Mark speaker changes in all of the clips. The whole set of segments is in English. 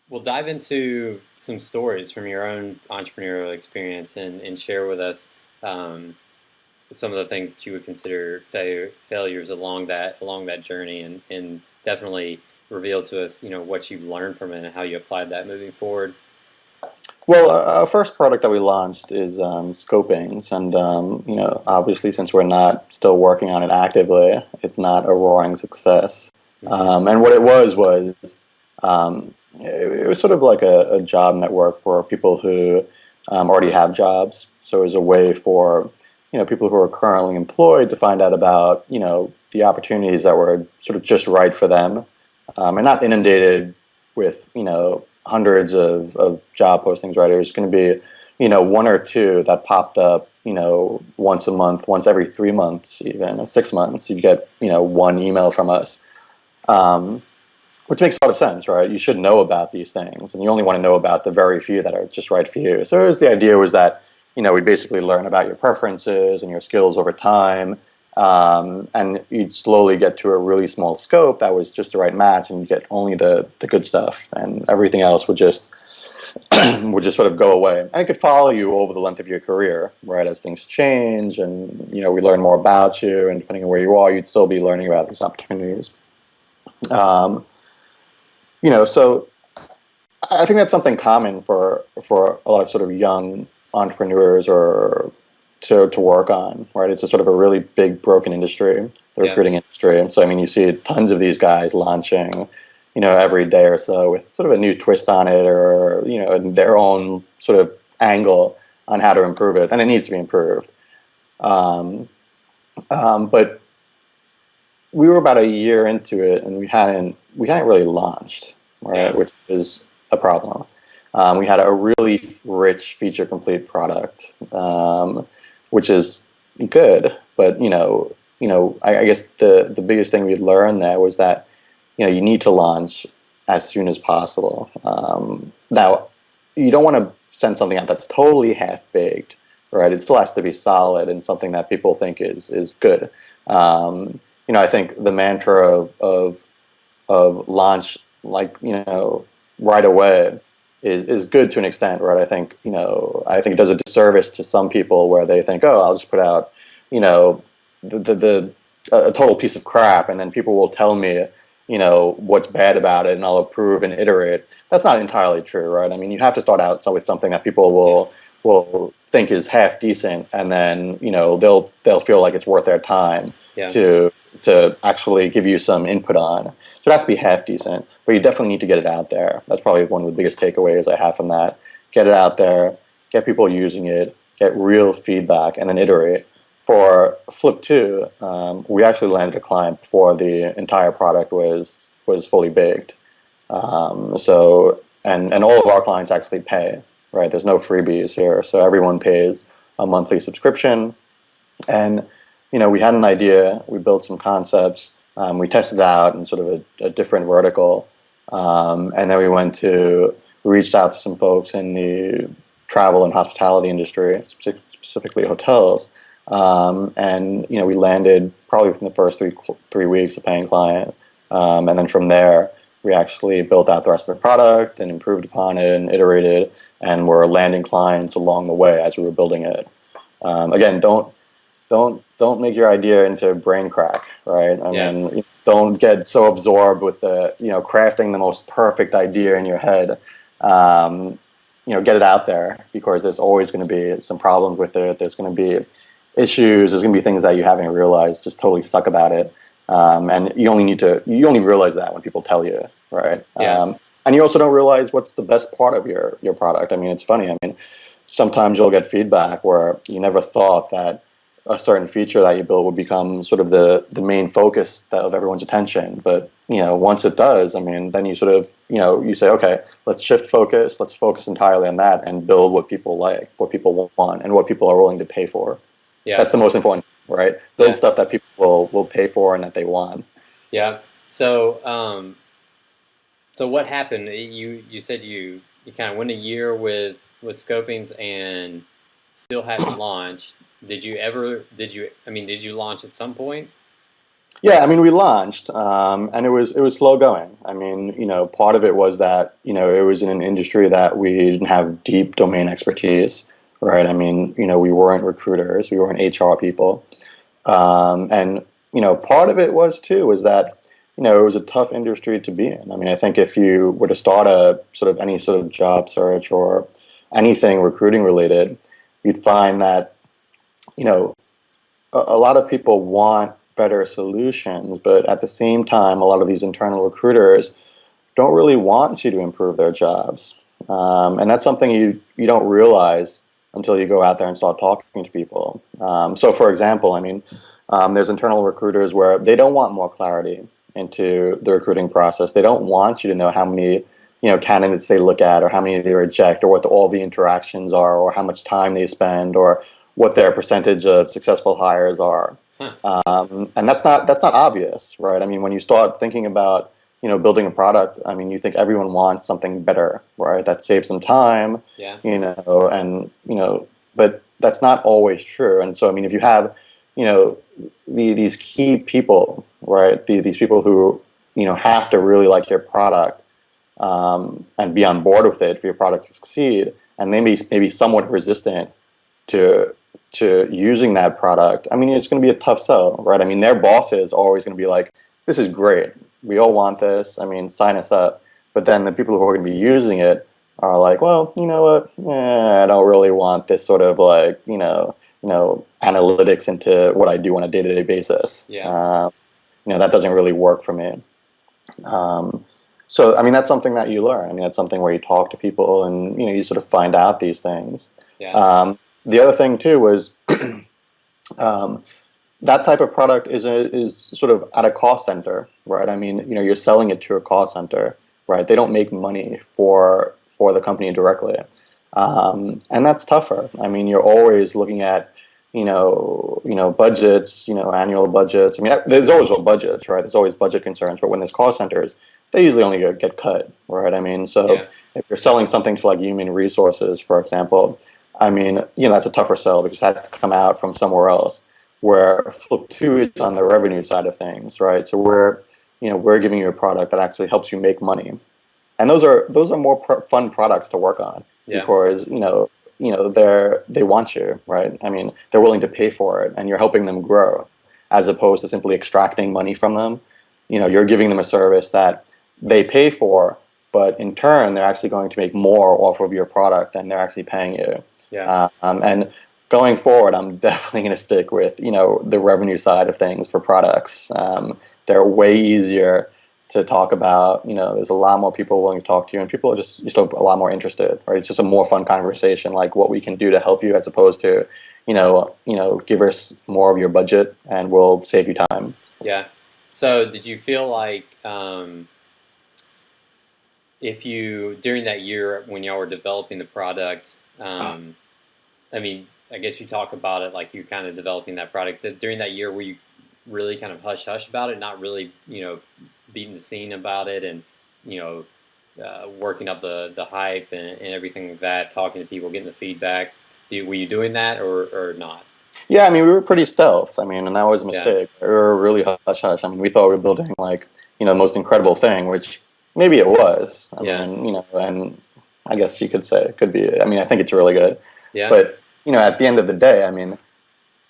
Speaker 1: we'll dive into some stories from your own entrepreneurial experience and share with us um, some of the things that you would consider failures along that journey, and definitely reveal to us, what you learned from it and how you applied that moving forward.
Speaker 2: Well, our first product that we launched is Scopings, and obviously, since we're not still working on it actively, it's not a roaring success.
Speaker 1: Hmm.
Speaker 2: And what it was it was sort of like a job network for people who already have jobs. So it was a way for people who are currently employed to find out about the opportunities that were sort of just right for them, and not inundated with hundreds of job postings, right? There's going to be, one or two that popped up, once a month, once every 3 months, even 6 months. You get, one email from us, um, which makes a lot of sense, right? You should know about these things, and you only want to know about the very few that are just right for you. So the idea was that, we'd basically learn about your preferences and your skills over time, and you'd slowly get to a really small scope that was just the right match, and you get only the good stuff, and everything else would just would just sort of go away. And it could follow you over the length of your career, right? As things change, and we learn more about you, and depending on where you are, you'd still be learning about these opportunities. Um, so I think that's something common for a lot of sort of young entrepreneurs or to work on, right? It's a sort of a really big broken industry, the
Speaker 1: Yeah.
Speaker 2: recruiting industry. And so, I mean, you see tons of these guys launching, every day or so with sort of a new twist on it, or, their own sort of angle on how to improve it. And it needs to be improved. Um, but we were about a year into it, and we hadn't really launched, right?
Speaker 1: Yeah.
Speaker 2: Which is a problem. We had a really rich feature complete product, which is good, but I guess the biggest thing we learned there was that you need to launch as soon as possible. Now, you don't want to send something out that's totally half baked, right? It still has to be solid and something that people think is good. I think the mantra of launch, like right away, is good to an extent, right? I think it does a disservice to some people where they think, oh, I'll just put out you know the a total piece of crap, and then people will tell me what's bad about it, and I'll approve and iterate. That's not entirely true, right? I mean, you have to start out with something that people
Speaker 1: Yeah.
Speaker 2: will think is half decent, and then they'll feel like it's worth their time
Speaker 1: Yeah.
Speaker 2: to actually give you some input on. So it has to be half decent, but you definitely need to get it out there. That's probably one of the biggest takeaways I have from that. Get it out there, get people using it, get real feedback, and then iterate. For Flip 2, we actually landed a client before the entire product was fully baked. And all of our clients actually pay, right? There's no freebies here, so everyone pays a monthly subscription. And we had an idea, we built some concepts, we tested it out in sort of a different vertical, and then we reached out to some folks in the travel and hospitality industry, specifically hotels, and we landed probably within the first 3 weeks a paying client, and then from there we actually built out the rest of the product and improved upon it and iterated, and were landing clients along the way as we were building it. Again, don't make your idea into brain crack, right? I
Speaker 1: Yeah.
Speaker 2: mean, don't get so absorbed with the crafting the most perfect idea in your head. Um, get it out there, because there's always going to be some problems with it. There's going to be issues. There's going to be things that you haven't realized just totally suck about it. And you only realize that when people tell you, right?
Speaker 1: Yeah.
Speaker 2: And you also don't realize what's the best part of your product. I mean, it's funny. I mean, sometimes you'll get feedback where you never thought that a certain feature that you build would become sort of the main focus of everyone's attention. But once it does, I mean, then you sort of you say, okay, let's shift focus. Let's focus entirely on that and build what people like, what people want, and what people are willing to pay for.
Speaker 1: Yeah.
Speaker 2: That's the most important, right? Build
Speaker 1: Yeah.
Speaker 2: stuff that people will pay for and that they want.
Speaker 1: Yeah. So what happened? You said you kind of went a year with Scopings and still hadn't launched. Did you ever? Did you? I mean, did you launch at some point?
Speaker 2: Yeah, I mean, we launched, and it was slow going. I mean, part of it was that it was in an industry that we didn't have deep domain expertise, right? I mean, we weren't recruiters, we weren't HR people, and part of it was too was that it was a tough industry to be in. I mean, I think if you were to start a sort of any sort of job search or anything recruiting related, you'd find that you know a lot of people want better solutions, but at the same time, a lot of these internal recruiters don't really want you to improve their jobs, and that's something you don't realize until you go out there and start talking to people. So, for example, I mean, there's internal recruiters where they don't want more clarity into the recruiting process. They don't want you to know how many candidates they look at, or how many they reject, or what all the interactions are, or how much time they spend, or what their percentage of successful hires are.
Speaker 1: Huh.
Speaker 2: And that's not obvious, right? I mean, when you start thinking about building a product, I mean, you think everyone wants something better, right? That saves them time,
Speaker 1: Yeah.
Speaker 2: and but that's not always true. And so, I mean, if you have, you know, these key people, right? These people who have to really like your product, and be on board with it for your product to succeed, and they may be somewhat resistant to using that product. I mean, it's going to be a tough sell, right? I mean, their bosses are always going to be like, "This is great. We all want this. I mean, sign us up." But then the people who are going to be using it are like, "Well, you know what? I don't really want this sort of like analytics into what I do on a day-to-day basis.
Speaker 1: Yeah.
Speaker 2: That doesn't really work for me." Um, so, I mean, that's something that you learn. I mean, that's something where you talk to people and you sort of find out these things.
Speaker 1: Yeah.
Speaker 2: The other thing too was um, that type of product is sort of at a cost center, right? I mean, you're selling it to a cost center, right? They don't make money for the company directly, and that's tougher. I mean, you're always looking at budgets, annual budgets. I mean, there's always budgets, right? There's always budget concerns, but when there's cost centers, they usually only get cut, right? I mean, so
Speaker 1: Yeah.
Speaker 2: if you're selling something to like human resources, for example, I mean, that's a tougher sell because it has to come out from somewhere else. Where Flip Two is on the revenue side of things, right? So we're giving you a product that actually helps you make money, and those are more fun products to work on
Speaker 1: Yeah.
Speaker 2: because they want you, right? I mean, they're willing to pay for it, and you're helping them grow, as opposed to simply extracting money from them. You're giving them a service that they pay for, but in turn, they're actually going to make more off of your product than they're actually paying you.
Speaker 1: Yeah.
Speaker 2: And going forward, I'm definitely going to stick with the revenue side of things for products. They're way easier to talk about. There's a lot more people willing to talk to you, and people are just a lot more interested. Right? It's just a more fun conversation, like what we can do to help you, as opposed to give us more of your budget and we'll save you time.
Speaker 1: Yeah. So, did you feel like if you during that year when y'all were developing the product, I mean, I guess you talk about it like you kind of developing that product. That during that year, were you really kind of hush hush about it, not really, beating the scene about it, and you know, working up the hype and everything like that, talking to people, getting the feedback. Were you doing that or not?
Speaker 2: Yeah, I mean, we were pretty stealth. I mean, and that was a
Speaker 1: Yeah.
Speaker 2: mistake. We were really hush hush. I mean, we thought we were building like the most incredible thing, which maybe it was. I
Speaker 1: Yeah.
Speaker 2: mean, and I guess you could say it could be. I mean, I think it's really good,
Speaker 1: Yeah.
Speaker 2: but at the end of the day, I mean,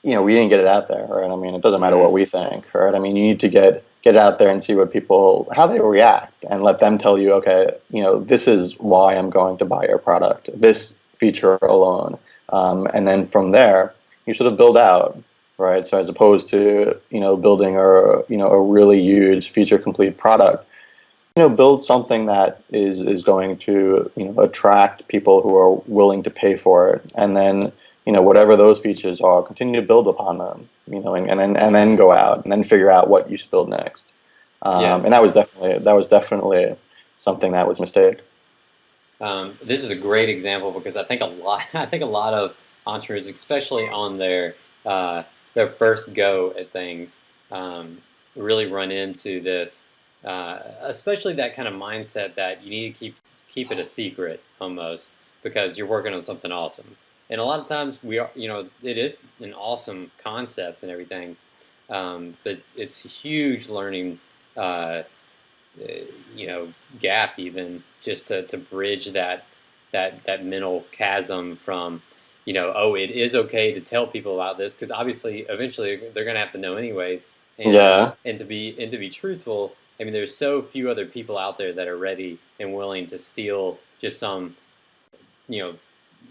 Speaker 2: we didn't get it out there, right? I mean, it doesn't matter
Speaker 1: Mm-hmm.
Speaker 2: what we think, right? I mean, you need to get it out there and see what people how they react, and let them tell you, okay, this is why I'm going to buy your product, this feature alone, and then from there, you sort of build out, right? So as opposed to building a really huge feature complete product, build something that is going to attract people who are willing to pay for it, and then whatever those features are, continue to build upon them, and then go out and then figure out what you should build next.
Speaker 1: Yeah.
Speaker 2: And that was definitely something that was a mistake.
Speaker 1: This is a great example because I think a lot. I think a lot of entrepreneurs, especially on their first go at things, really run into this. Especially that kind of mindset that you need to keep it a secret almost because you're working on something awesome. And a lot of times we are, it is an awesome concept and everything, But it's a huge learning, uh, gap even just to bridge that mental chasm from, oh, it is okay to tell people about this because obviously eventually they're going to have to know anyways, and
Speaker 2: Yeah.
Speaker 1: and to be truthful. I mean, there's so few other people out there that are ready and willing to steal just some, you know,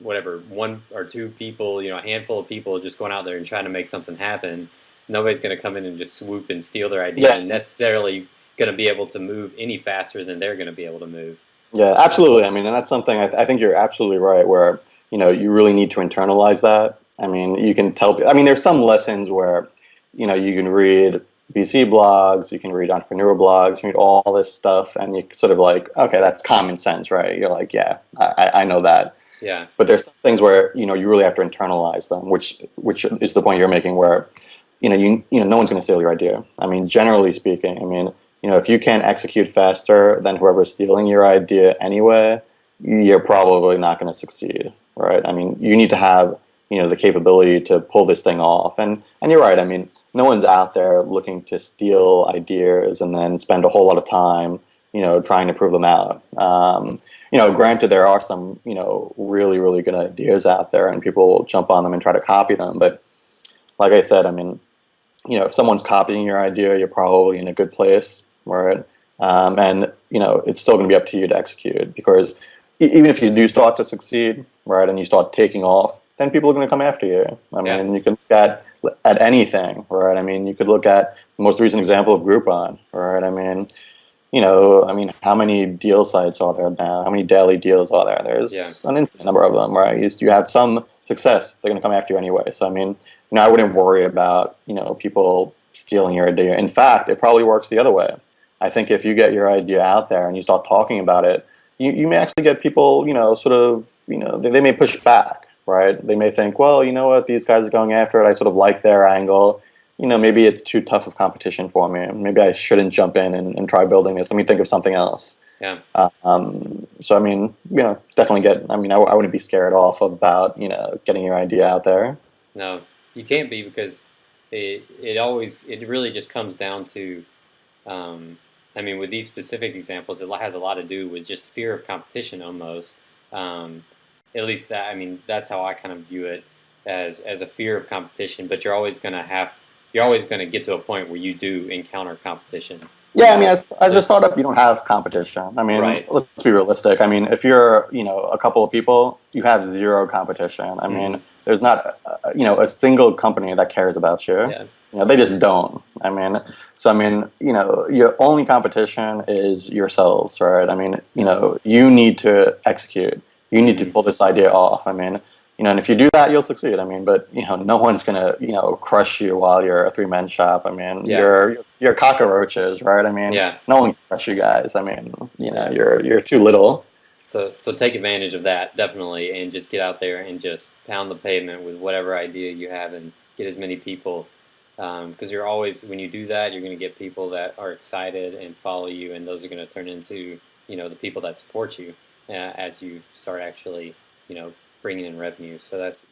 Speaker 1: whatever, one or two people, a handful of people just going out there and trying to make something happen. Nobody's going to come in and just swoop and steal their idea
Speaker 2: Yeah.
Speaker 1: and necessarily going to be able to move any faster than they're going to be able to move.
Speaker 2: Yeah, absolutely. I mean, and that's something I think you're absolutely right. Where you really need to internalize that. I mean, you can tell. I mean, there's some lessons where you can read VC blogs, you can read entrepreneur blogs, you can read all this stuff, and you sort of like, okay, that's common sense, right? You're like, yeah, I know that.
Speaker 1: Yeah,
Speaker 2: But there's some things where you really have to internalize them, which is the point you're making, where no one's going to steal your idea. I mean, generally speaking, I mean, if you can't execute faster than whoever's stealing your idea anyway, you're probably not going to succeed, right? I mean, you need to have the capability to pull this thing off, and you're right. I mean, no one's out there looking to steal ideas and then spend a whole lot of time trying to prove them out. Granted, there are some really really good ideas out there, and people jump on them and try to copy them, but like I said, I mean, if someone's copying your idea, you're probably in a good place, right? And it's still going to be up to you to execute, because even if you do start to succeed, right, and you start taking off, then people are going to come after you. I
Speaker 1: yeah,
Speaker 2: mean, you can look at anything, right? I mean, you could look at the most recent example of Groupon, right? How many deal sites are there now? How many daily deals are there?
Speaker 1: yeah,
Speaker 2: There's an infinite number of them, right? You have some success, they're going to come after you anyway. So, I mean, I wouldn't worry about, people stealing your idea. In fact, it probably works the other way. I think if you get your idea out there and you start talking about it, you may actually get people, sort of, they may push back, right? They may think, well, you know what, these guys are going after it. I sort of like their angle. Maybe it's too tough of competition for me. Maybe I shouldn't jump in and try building this. Let me think of something else.
Speaker 1: yeah.
Speaker 2: So I mean, definitely get. I mean, I wouldn't be scared off about getting your idea out there.
Speaker 1: No, you can't be because it really just comes down to, I mean, with these specific examples, it has a lot to do with just fear of competition almost. Um, at least that, I mean, that's how I kind of view it, as a fear of competition. But you're always going to get to a point where you do encounter competition.
Speaker 2: Yeah, I mean, as a startup, you don't have competition. I mean,
Speaker 1: Right.
Speaker 2: let's be realistic. I mean, if you're, a couple of people, you have zero competition. I
Speaker 1: Hmm.
Speaker 2: mean, there's not, a single company that cares about you.
Speaker 1: Yeah.
Speaker 2: They just don't. I mean, so I mean, your only competition is yourselves, right? I mean, you need to execute. You need to
Speaker 1: Hmm.
Speaker 2: pull this idea off. I mean, and if you do that, you'll succeed. I mean, but no one's gonna crush you while you're a three-man shop. I mean,
Speaker 1: Yeah.
Speaker 2: you're cockroaches, right? I mean,
Speaker 1: Yeah.
Speaker 2: no one can crush you guys. I mean,
Speaker 1: Yeah.
Speaker 2: you're too little.
Speaker 1: So take advantage of that definitely, and just get out there and just pound the pavement with whatever idea you have, and get as many people. Because you're always, when you do that, you're going to get people that are excited and follow you, and those are going to turn into the people that support you as you start actually bringing in revenue. So that's